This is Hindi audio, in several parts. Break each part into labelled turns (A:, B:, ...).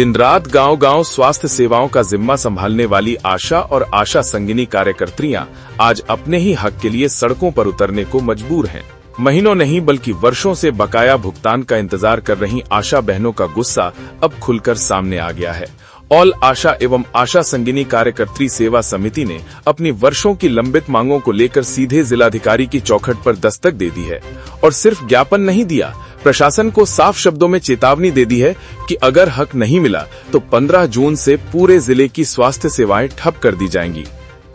A: दिन रात गांव-गांव स्वास्थ्य सेवाओं का जिम्मा संभालने वाली आशा और आशा संगिनी कार्यकर्त्रियां आज अपने ही हक के लिए सड़कों पर उतरने को मजबूर हैं। महीनों नहीं बल्कि वर्षों से बकाया भुगतान का इंतजार कर रही आशा बहनों का गुस्सा अब खुलकर सामने आ गया है। ऑल आशा एवं आशा संगिनी कार्यकर्त्री सेवा समिति ने अपनी वर्षों की लंबित मांगों को लेकर सीधे जिलाधिकारी की चौखट पर दस्तक दे दी है और सिर्फ ज्ञापन नहीं दिया, प्रशासन को साफ शब्दों में चेतावनी दे दी है कि अगर हक नहीं मिला तो 15 जून से पूरे जिले की स्वास्थ्य सेवाएं ठप कर दी जाएंगी।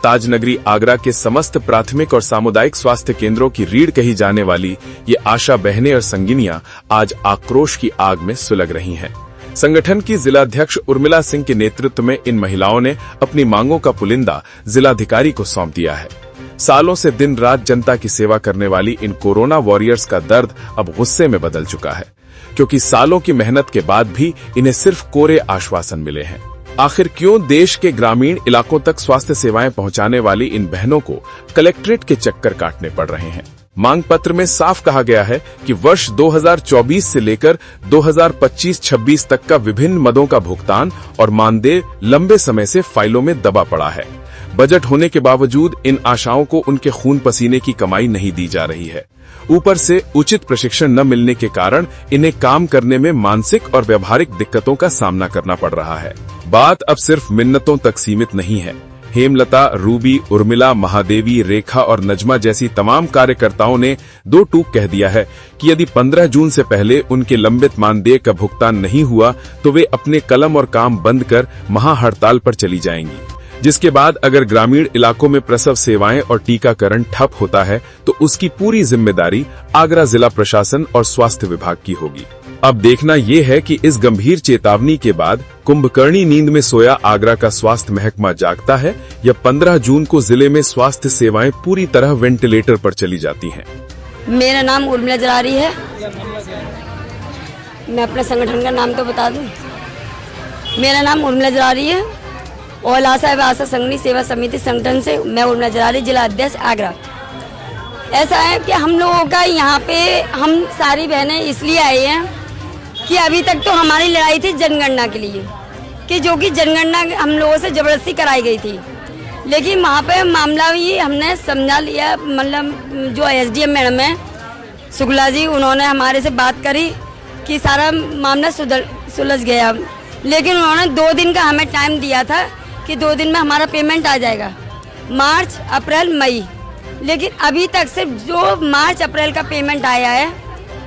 A: ताजनगरी आगरा के समस्त प्राथमिक और सामुदायिक स्वास्थ्य केंद्रों की रीढ़ कही जाने वाली ये आशा बहनें और संगिनियां आज आक्रोश की आग में सुलग रही हैं। संगठन की जिलाध्यक्ष उर्मिला सिंह के नेतृत्व में इन महिलाओं ने अपनी मांगों का पुलिंदा जिलाधिकारी को सौंप दिया है। सालों से दिन रात जनता की सेवा करने वाली इन कोरोना वॉरियर्स का दर्द अब गुस्से में बदल चुका है, क्योंकि सालों की मेहनत के बाद भी इन्हें सिर्फ कोरे आश्वासन मिले हैं। आखिर क्यों देश के ग्रामीण इलाकों तक स्वास्थ्य सेवाएं पहुंचाने वाली इन बहनों को कलेक्ट्रेट के चक्कर काटने पड़ रहे हैं? मांग पत्र में साफ कहा गया है कि वर्ष 2024 से लेकर 2025-26 तक का विभिन्न मदों का भुगतान और मानदेय लंबे समय से फाइलों में दबा पड़ा है। बजट होने के बावजूद इन आशाओं को उनके खून पसीने की कमाई नहीं दी जा रही है। ऊपर से उचित प्रशिक्षण न मिलने के कारण इन्हें काम करने में मानसिक और व्यवहारिक दिक्कतों का सामना करना पड़ रहा है। बात अब सिर्फ मिन्नतों तक सीमित नहीं है। हेमलता, रूबी, उर्मिला, महादेवी, रेखा और नजमा जैसी तमाम कार्यकर्ताओं ने दो टूक कह दिया है कि यदि 15 जून से पहले उनके लंबित मानदेय का भुगतान नहीं हुआ तो वे अपने कलम और काम बंद कर महाहड़ताल पर चली जाएंगी, जिसके बाद अगर ग्रामीण इलाकों में प्रसव सेवाएं और टीकाकरण ठप होता है तो उसकी पूरी जिम्मेदारी आगरा जिला प्रशासन और स्वास्थ्य विभाग की होगी। अब देखना ये है कि इस गंभीर चेतावनी के बाद कुंभकर्णी नींद में सोया आगरा का स्वास्थ्य महकमा जागता है या 15 जून को जिले में स्वास्थ्य सेवाएं पूरी तरह वेंटिलेटर पर चली जाती हैं।
B: मेरा नाम उर्मिला जरारी है। मैं अपने संगठन का नाम तो बता दूं। मेरा नाम उर्मिला जरारी है। ऑल आशा एवं आशा संगिनी सेवा समिति संगठन से मैं उर्मिला जरारी, जिला अध्यक्ष आगरा। ऐसा है कि हम लोगों का यहाँ पे हम सारी बहनें इसलिए आई हैं कि अभी तक तो हमारी लड़ाई थी जनगणना के लिए, कि जो कि जनगणना हम लोगों से जबरदस्ती कराई गई थी, लेकिन वहाँ पे मामला ये हमने समझा लिया। मतलब जो एसडीएम मैडम है शुक्ला जी, उन्होंने हमारे से बात करी कि सारा मामला सुलझ गया, लेकिन उन्होंने 2 दिन का हमें टाइम दिया था कि 2 दिन में हमारा पेमेंट आ जाएगा, मार्च, अप्रैल, मई। लेकिन अभी तक सिर्फ जो मार्च अप्रैल का पेमेंट आया है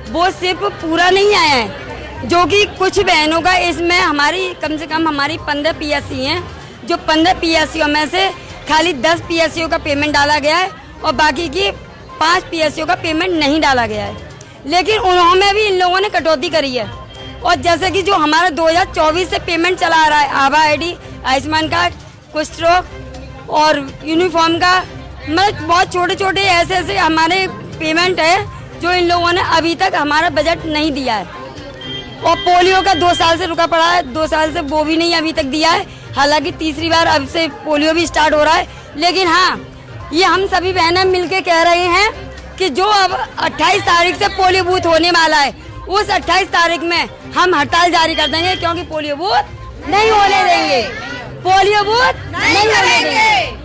B: वो सिर्फ पूरा नहीं आया है, जो कि कुछ बहनों का इसमें हमारी कम से कम हमारी 15 पीएससी हैं, जो 15 पीएससीओं में से खाली 10 पीएससीओं का पेमेंट डाला गया है और बाकी की 5 पीएससीओं का पेमेंट नहीं डाला गया है। लेकिन उन्होंने भी इन लोगों ने कटौती करी है। और जैसे कि जो हमारा 2024 से पेमेंट चला आ रहा है, आभा आईडी, आयुष्मान कार्ड, कुष्ठ रोग और यूनिफॉर्म का, मतलब बहुत छोटे छोटे ऐसे हमारे पेमेंट है जो इन लोगों ने अभी तक हमारा बजट नहीं दिया है। और पोलियो का 2 साल से रुका पड़ा है, 2 साल से वो भी नहीं अभी तक दिया है। हालांकि तीसरी बार अब से पोलियो भी स्टार्ट हो रहा है। लेकिन हाँ, ये हम सभी बहनें मिलके कह रहे हैं कि जो अब 28 तारीख से पोलियो बूथ होने वाला है, उस 28 तारीख में हम हड़ताल जारी कर देंगे, क्योंकि पोलियो बूथ नहीं होने देंगे, पोलियो बूथ नहीं होने देंगे।